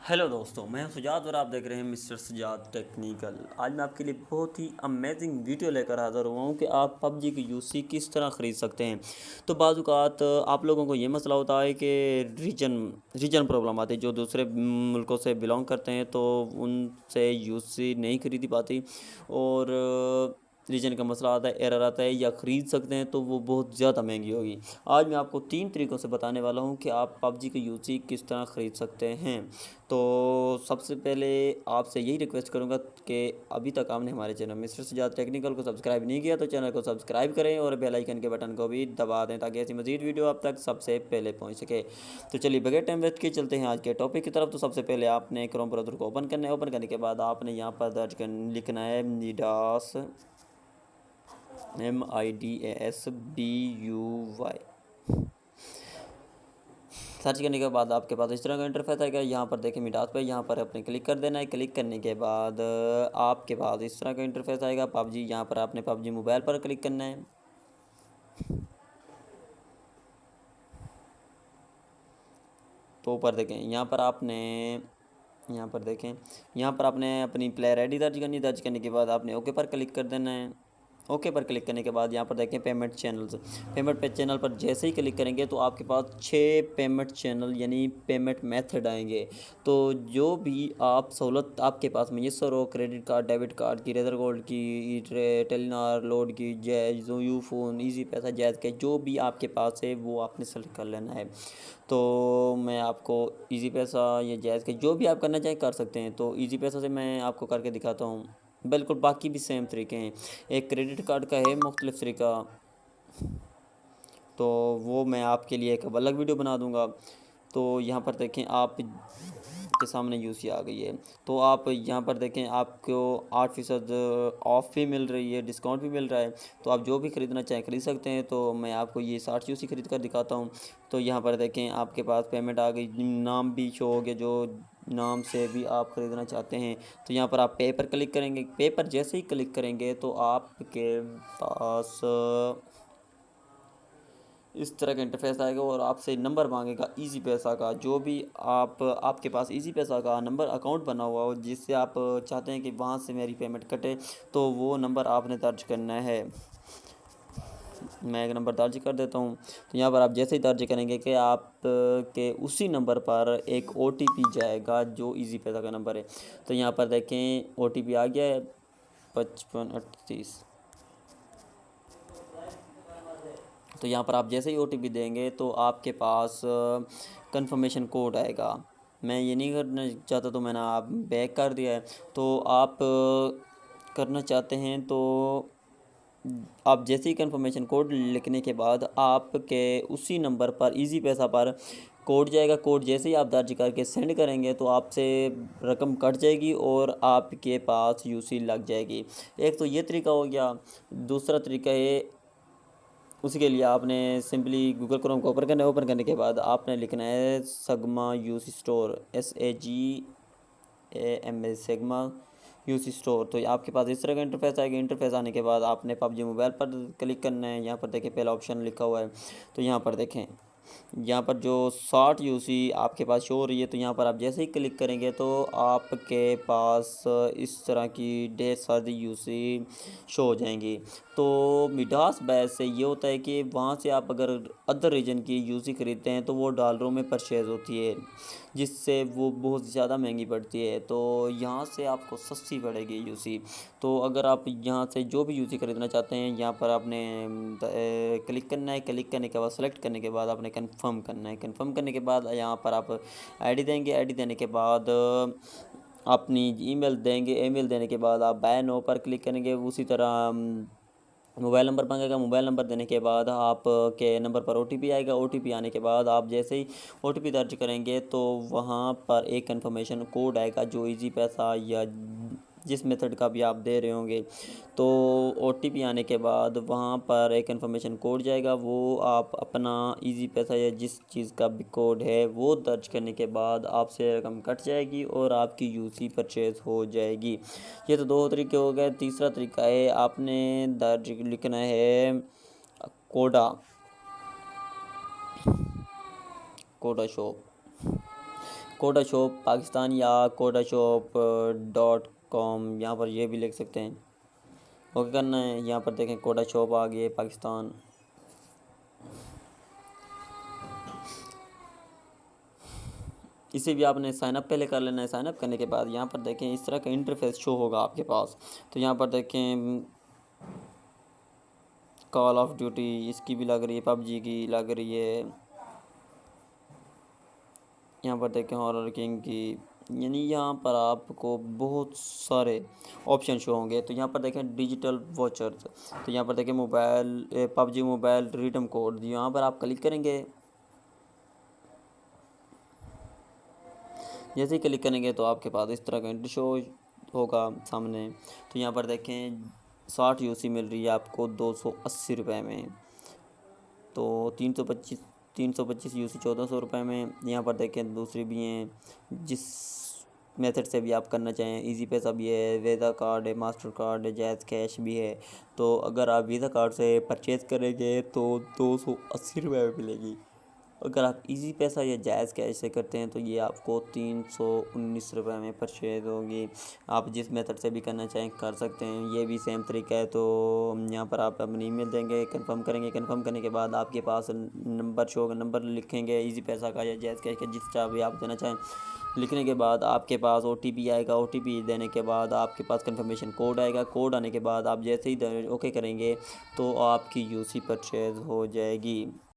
Hello दोस्तों, मैं हूं सुजात और आप देख रहे हैं मिस्टर सुजात टेक्निकल। आज मैं आपके लिए बहुत ही अमेजिंग वीडियो लेकर हाज़िर हुआ हूं कि आप पबजी की यूसी किस तरह ख़रीद सकते हैं। तो बाज़ औक़ात आप लोगों को ये मसला होता है कि रीजन रीजन प्रॉब्लम आती है। जो दूसरे मुल्कों से बिलोंग करते हैं तो उनसे यूसी नहीं खरीदी पाती और रीजन का मसला आता है, एरर आता है, या ख़रीद सकते हैं तो वो बहुत ज़्यादा महंगी होगी। आज मैं आपको 3 तरीक़ों से बताने वाला हूँ कि आप पबजी की यूसी किस तरह ख़रीद सकते हैं। तो सबसे पहले आपसे यही रिक्वेस्ट करूँगा कि अभी तक आपने हमारे चैनल मिस्टर सुजात टेक्निकल को सब्सक्राइब नहीं किया तो चैनल को सब्सक्राइब करें और बेल आइकन के बटन को भी दबा दें ताकि ऐसी मज़ीद वीडियो आप तक सबसे पहले पहुंच सके। तो चलिए बगैर टाइम वेस्ट किए चलते हैं आज के टॉपिक की तरफ। तो सबसे पहले आपने क्रोम ब्राउज़र को ओपन करना है। ओपन करने के बाद आपने यहाँ पर लिखना है मिडास MIDASBUY। सर्च करने के बाद आपके पास इस तरह का इंटरफेस आएगा। यहाँ पर देखें मिडास पे, यहाँ पर अपने क्लिक कर देना है। क्लिक करने के बाद आपके पास इस तरह का इंटरफेस आएगा पबजी। यहाँ पर आपने पबजी मोबाइल पर क्लिक करना है। तो ऊपर देखें यहाँ पर देखें यहाँ पर आपने अपनी प्लेयर आईडी दर्ज करनी है। दर्ज करने के बाद आपने ओके पर क्लिक कर देना है। ओके पर क्लिक करने के बाद यहाँ पर देखें पेमेंट चैनल्स। पेमेंट पे चैनल पर जैसे ही क्लिक करेंगे तो आपके पास 6 पेमेंट चैनल यानी पेमेंट मेथड आएंगे। तो जो भी आप सहूलत आपके पास मैसर हो, क्रेडिट कार्ड, डेबिट कार्ड की, रेजर गोल्ड की, टेलीनार, लोड की, जैज़, यूफोन, इजी पैसा, जैज़ के, जो भी आपके पास है वो आपने सेलेक्ट कर लेना है। तो मैं आपको इजी पैसा या जैज़ के जो भी आप करना चाहें कर सकते हैं। तो इजी पैसा से मैं आपको करके दिखाता हूँ। बिल्कुल बाकी भी सेम तरीके हैं। एक क्रेडिट कार्ड का है मुख्तलिफ तरीका, तो वो मैं आपके लिए एक अलग वीडियो बना दूंगा। तो यहाँ पर देखें आप के सामने यूसी आ गई है। तो आप यहाँ पर देखें आपको 8% ऑफ भी मिल रही है, डिस्काउंट भी मिल रहा है। तो आप जो भी ख़रीदना चाहें खरीद सकते हैं। तो मैं आपको ये 60 यूसी खरीद कर दिखाता हूँ। तो यहाँ पर देखें आपके पास पेमेंट आ गई, नाम भी शो हो गया जो नाम से भी आप ख़रीदना चाहते हैं। तो यहाँ पर आप पे पर क्लिक करेंगे। पे पर जैसे ही क्लिक करेंगे तो आपके पास इस तरह का इंटरफेस आएगा और आपसे नंबर मांगेगा इजी पैसा का। जो भी आपके पास इजी पैसा का नंबर अकाउंट बना हुआ हो जिससे आप चाहते हैं कि वहाँ से मेरी पेमेंट कटे, तो वो नंबर आपने दर्ज करना है। मैं एक नंबर दर्ज कर देता हूँ। तो यहाँ पर आप जैसे ही दर्ज करेंगे कि आप के उसी नंबर पर एक OTP जाएगा जो इजी पैसा का नंबर है। तो यहाँ पर देखें OTP आ गया है 5538। तो यहाँ पर आप जैसे ही OTP देंगे तो आपके पास कंफर्मेशन कोड आएगा। मैं ये नहीं करना चाहता तो मैंने आप बैक कर दिया है। तो आप करना चाहते हैं तो आप जैसे ही कंफर्मेशन कोड लिखने के बाद आपके उसी नंबर पर इजी पैसा पर कोड जाएगा। कोड जैसे ही आप दर्ज करके सेंड करेंगे तो आपसे रकम कट जाएगी और आपके पास यूसी लग जाएगी। एक तो ये तरीका हो गया। दूसरा तरीका है, उसी के लिए आपने सिंपली गूगल क्रोम को ओपन करना है। ओपन करने के बाद आपने लिखना है Sagma UC store, SAGMA Sagma UC store. तो आपके पास इस तरह का इंटरफेस आएगा। इंटरफेस आने के बाद आपने पबजी मोबाइल पर क्लिक करना है। यहाँ पर देखें पहला ऑप्शन लिखा हुआ है। तो यहाँ पर देखें यहाँ पर जो 60 यूसी आपके पास शो हो रही है। तो यहाँ पर आप जैसे ही क्लिक करेंगे तो आपके पास इस तरह की ढेर सारी यूसी शो हो जाएंगी। तो मिडास बैच से ये होता है कि वहाँ से आप अगर अदर रीजन की यूसी ख़रीदते हैं तो वो डॉलरों में परचेज़ होती है, जिससे वो बहुत ज़्यादा महंगी पड़ती है। तो यहाँ से आपको सस्ती पड़ेगी यूसी। तो अगर आप यहाँ से जो भी यूसी ख़रीदना चाहते हैं यहाँ पर आपने क्लिक करना है। क्लिक करने के बाद सेलेक्ट करने के बाद आपने कंफर्म करना है। कंफर्म करने के बाद यहाँ पर आप आईडी देंगे। आईडी देने के बाद अपनी ईमेल देंगे। ईमेल देने के बाद आप बाय नो पर क्लिक करेंगे। उसी तरह मोबाइल नंबर मांगेगा। मोबाइल नंबर देने के बाद आप के नंबर पर OTP आएगा। OTP आने के बाद आप जैसे ही OTP दर्ज करेंगे तो वहाँ पर एक कंफर्मेशन कोड आएगा जो इजी पैसा या जिस मेथड का भी आप दे रहे होंगे। तो OTP आने के बाद वहाँ पर एक कंफर्मेशन कोड जाएगा। वो आप अपना इजी पैसा या जिस चीज़ का भी कोड है वो दर्ज करने के बाद आपसे रकम कट जाएगी और आपकी यूसी परचेज़ हो जाएगी। ये तो 2 तरीके हो गए। तीसरा तरीका है आपने दर्ज लिखना है कोडा शॉप। कोडा शॉप पाकिस्तान या कोडा शॉप .com, यहाँ पर ये भी लिख सकते हैं। ओके करना है। यहाँ पर देखें कोडा शॉप आ गई पाकिस्तान। इसे भी आपने साइनअप पहले कर लेना है। साइनअप करने के बाद यहाँ पर देखें इस तरह का इंटरफेस शो होगा आपके पास। तो यहाँ पर देखें कॉल ऑफ ड्यूटी इसकी भी लग रही है, पबजी की लग रही है। यहाँ पर देखें हॉरर किंग की, यानी यहाँ पर आपको बहुत सारे ऑप्शन शो होंगे। तो यहाँ पर देखें डिजिटल वॉचर्स, तो यहाँ पर देखें mobile PUBG mobile redeem code, यहाँ पर आप क्लिक करेंगे। जैसे ही क्लिक करेंगे तो आपके पास इस तरह का इंटर शो होगा सामने। तो यहाँ पर देखें 60 यूसी मिल रही है आपको 280 रुपये में। तो 325 यूसी 1400 रुपये में। यहाँ पर देखें दूसरी भी हैं, जिस मेथड से भी आप करना चाहें। इजी पैसा भी है, वीज़ा कार्ड है, मास्टर कार्ड है, जैज़ कैश भी है। तो अगर आप वीज़ा कार्ड से परचेज़ करेंगे तो 280 रुपये में मिलेगी। अगर आप इजी पैसा या जायज़ कैश से करते हैं तो ये आपको 319 रुपये में परचेज होगी। आप जिस मेथड से भी करना चाहें कर सकते हैं, ये भी सेम तरीका है। तो यहाँ पर आप अपनी ईमेल देंगे, कंफर्म करेंगे। कंफर्म करने के बाद आपके पास नंबर शो होगा, नंबर लिखेंगे इजी पैसा का या जायज़ कैश का, जिस तरह भी आप देना चाहें। लिखने के बाद आपके पास OTP आएगा। OTP देने के बाद आपके पास कंफर्मेशन कोड आएगा। कोड आने के बाद आप जैसे ही ओके करेंगे तो आपकी यूसी परचेज़ हो जाएगी।